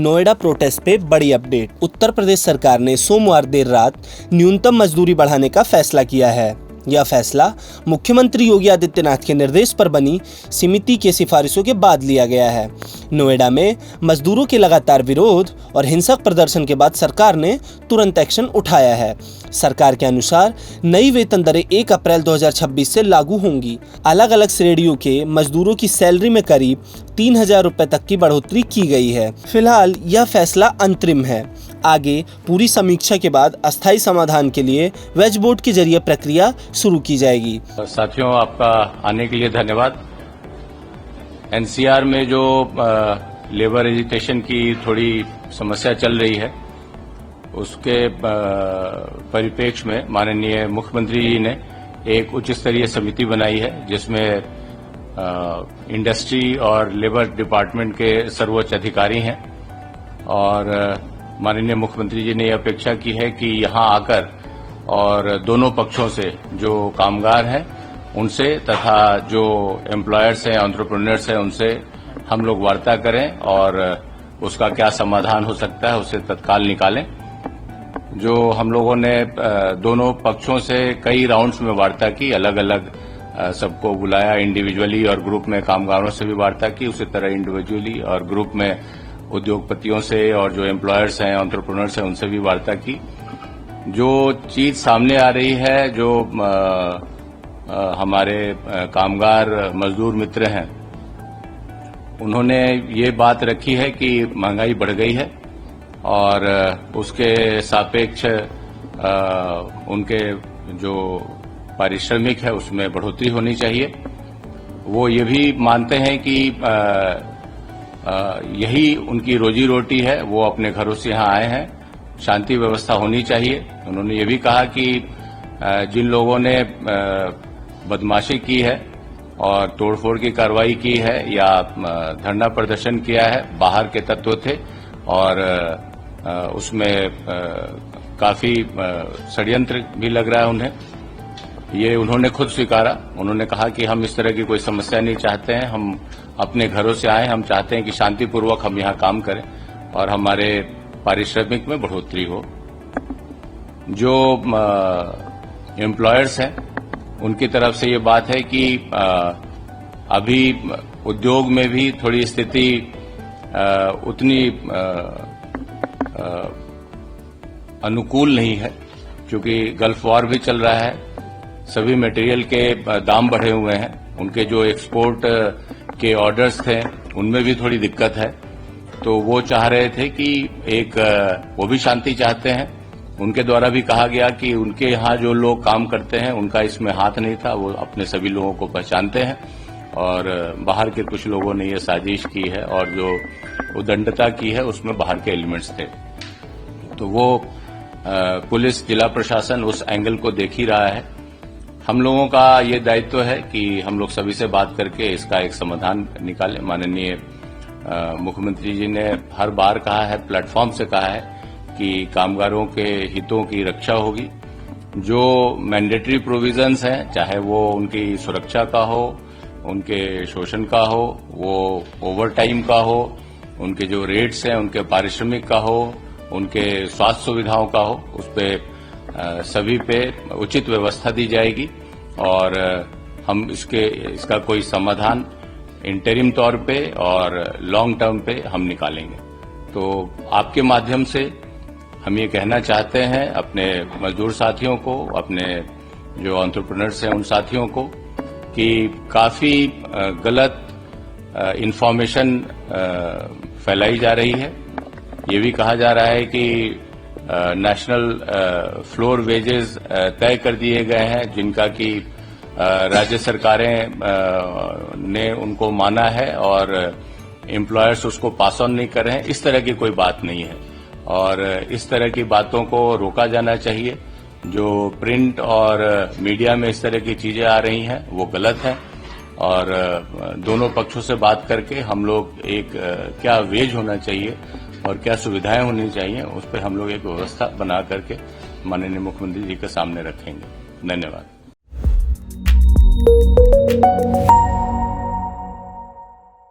Noida protest पे बड़ी update. Uttar Pradesh सरकार ने सोमवार देर रात न्यूनतम मजदूरी बढ़ाने का फैसला किया है। यह फैसला मुख्यमंत्री योगी आदित्यनाथ के निर्देश पर बनी समिति के सिफारिशों के बाद लिया गया है। नोएडा में मजदूरों के लगातार विरोध और हिंसक प्रदर्शन के बाद सरकार ने तुरंत एक्शन उठाया है। सरकार के अनुसार नई वेतन दरें 1 अप्रैल 2026 से लागू होंगी। अलग अलग श्रेणियों के मजदूरों की सैलरी में करीब 3,000 रुपए तक की बढ़ोतरी की गई है। फिलहाल यह फैसला अंतरिम है। आगे पूरी समीक्षा के बाद अस्थायी समाधान के लिए वेज बोर्ड के जरिए प्रक्रिया शुरू की जाएगी। साथियों, आपका आने के लिए धन्यवाद। एनसीआर में जो लेबर एजिटेशन की थोड़ी समस्या चल रही है, उसके परिप्रेक्ष्य में माननीय मुख्यमंत्री जी ने एक उच्च स्तरीय समिति बनाई है, जिसमें इंडस्ट्री और लेबर डिपार्टमेंट के सर्वोच्च अधिकारी हैं। और माननीय मुख्यमंत्री जी ने अपेक्षा की है कि यहां आकर और दोनों पक्षों से, जो कामगार हैं उनसे तथा जो एम्प्लॉयर्स हैं, एंटरप्रेन्योर्स हैं, उनसे हम लोग वार्ता करें और उसका क्या समाधान हो सकता है उसे तत्काल निकालें। जो हम लोगों ने दोनों पक्षों से कई राउंड्स में वार्ता की, अलग अलग सबको बुलाया, इंडिविजुअली और ग्रुप में कामगारों से भी वार्ता की, उसी तरह इंडिविजुअली और ग्रुप में उद्योगपतियों से और जो एम्प्लॉयर्स हैं, एंटरप्रेन्योर्स हैं, उनसे भी वार्ता की। जो चीज सामने आ रही है, जो हमारे कामगार मजदूर मित्र हैं, उन्होंने ये बात रखी है कि महंगाई बढ़ गई है और उसके सापेक्ष उनके जो पारिश्रमिक है उसमें बढ़ोतरी होनी चाहिए। वो ये भी मानते हैं कि यही उनकी रोजी रोटी है, वो अपने घरों से यहाँ आए हैं, शांति व्यवस्था होनी चाहिए। उन्होंने ये भी कहा कि जिन लोगों ने बदमाशी की है और तोड़फोड़ की कार्रवाई की है या धरना प्रदर्शन किया है, बाहर के तत्व थे और उसमें काफी षड्यंत्र भी लग रहा है उन्हें। ये उन्होंने खुद स्वीकारा। उन्होंने कहा कि हम इस तरह की कोई समस्या नहीं चाहते हैं, हम अपने घरों से आए, हम चाहते हैं कि शांतिपूर्वक हम यहाँ काम करें और हमारे पारिश्रमिक में बढ़ोतरी हो। जो एम्प्लॉयर्स हैं उनकी तरफ से ये बात है कि अभी उद्योग में भी थोड़ी स्थिति उतनी अनुकूल नहीं है, क्योंकि गल्फ वॉर भी चल रहा है, सभी मटेरियल के दाम बढ़े हुए हैं, उनके जो एक्सपोर्ट के ऑर्डर्स थे उनमें भी थोड़ी दिक्कत है। तो वो चाह रहे थे कि वो भी शांति चाहते हैं। उनके द्वारा भी कहा गया कि उनके यहाँ जो लोग काम करते हैं उनका इसमें हाथ नहीं था, वो अपने सभी लोगों को पहचानते हैं और बाहर के कुछ लोगों ने ये साजिश की है और जो उद्दंडता की है उसमें बाहर के एलिमेंट्स थे। तो वो पुलिस, जिला प्रशासन उस एंगल को देख ही रहा है। हम लोगों का ये दायित्व है कि हम लोग सभी से बात करके इसका एक समाधान निकालें। माननीय मुख्यमंत्री जी ने हर बार कहा है, प्लेटफॉर्म से कहा है कि कामगारों के हितों की रक्षा होगी। जो मैंडेटरी प्रोविजंस हैं, चाहे वो उनकी सुरक्षा का हो, उनके शोषण का हो, वो ओवर टाइम का हो, उनके जो रेट्स हैं उनके पारिश्रमिक का हो, उनके स्वास्थ्य सुविधाओं का हो, उस पे सभी पे उचित व्यवस्था दी जाएगी और हम इसका कोई समाधान इंटरिम तौर पे और लॉन्ग टर्म पे हम निकालेंगे। तो आपके माध्यम से हम ये कहना चाहते हैं अपने मजदूर साथियों को, अपने जो एंटरप्रेन्योर्स हैं उन साथियों को, कि काफी गलत इंफॉर्मेशन फैलाई जा रही है। ये भी कहा जा रहा है कि नेशनल फ्लोर वेजेस तय कर दिए गए हैं, जिनका कि राज्य सरकारें ने उनको माना है और एम्प्लॉयर्स उसको पास ऑन नहीं कर रहे हैं। इस तरह की कोई बात नहीं है और इस तरह की बातों को रोका जाना चाहिए। जो प्रिंट और मीडिया में इस तरह की चीजें आ रही हैं वो गलत है और दोनों पक्षों से बात करके हम लोग क्या वेज होना चाहिए और क्या सुविधाएं होनी चाहिए, उस पर हम लोग एक व्यवस्था बना करके माननीय मुख्यमंत्री जी के सामने रखेंगे। धन्यवाद।